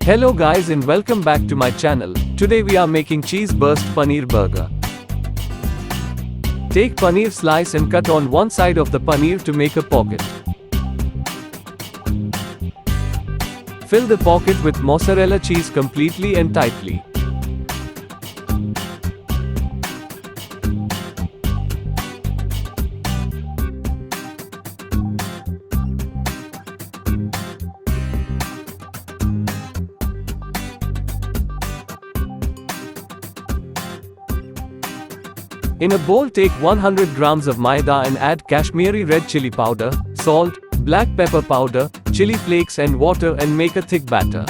Hello guys and welcome back to my channel. Today we are making cheese burst paneer burger. Take paneer slice and cut on one side of the paneer to make a pocket. Fill the pocket with mozzarella cheese completely and tightly. In a bowl, take 100 grams of maida and add Kashmiri red chili powder, salt, black pepper powder, chili flakes and water and make a thick batter.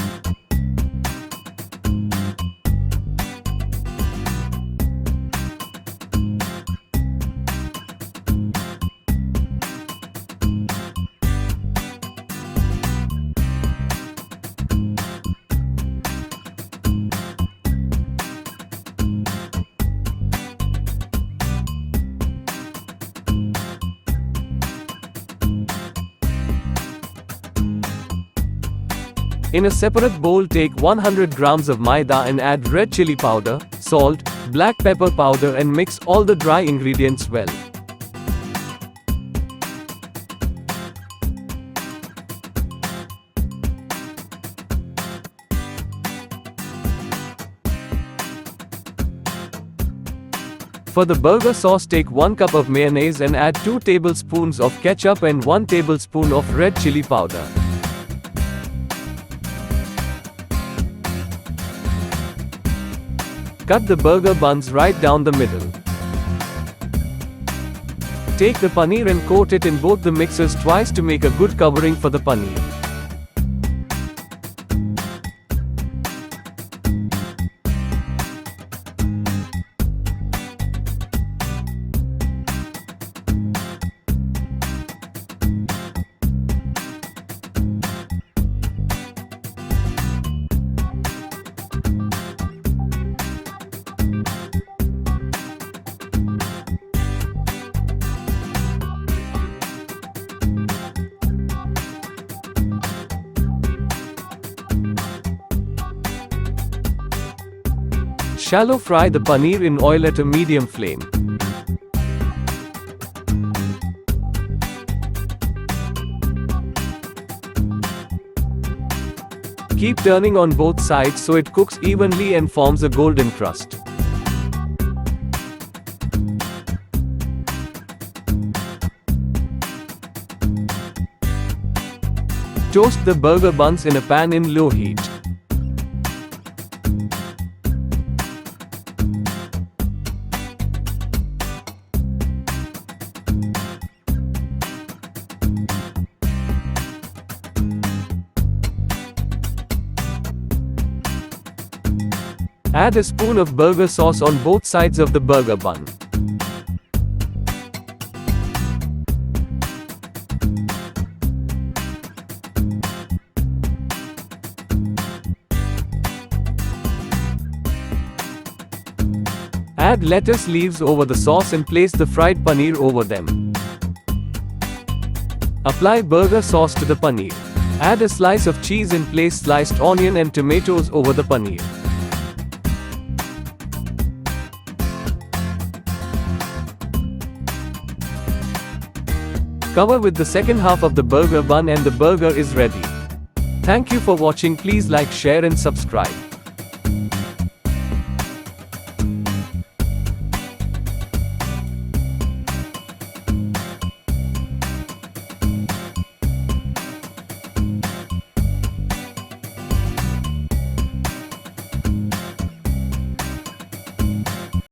In a separate bowl, take 100 grams of maida and add red chili powder, salt, black pepper powder and mix all the dry ingredients well. For the burger sauce, take 1 cup of mayonnaise and add 2 tablespoons of ketchup and 1 tablespoon of red chili powder. Cut the burger buns right down the middle. Take the paneer and coat it in both the mixers twice to make a good covering for the paneer. Shallow fry the paneer in oil at a medium flame. Keep turning on both sides so it cooks evenly and forms a golden crust. Toast the burger buns in a pan in low heat. Add a spoon of burger sauce on both sides of the burger bun. Add lettuce leaves over the sauce and place the fried paneer over them. Apply burger sauce to the paneer. Add a slice of cheese and place sliced onion and tomatoes over the paneer. Cover with the second half of the burger bun and the burger is ready. Thank you for watching. Please like, share and subscribe.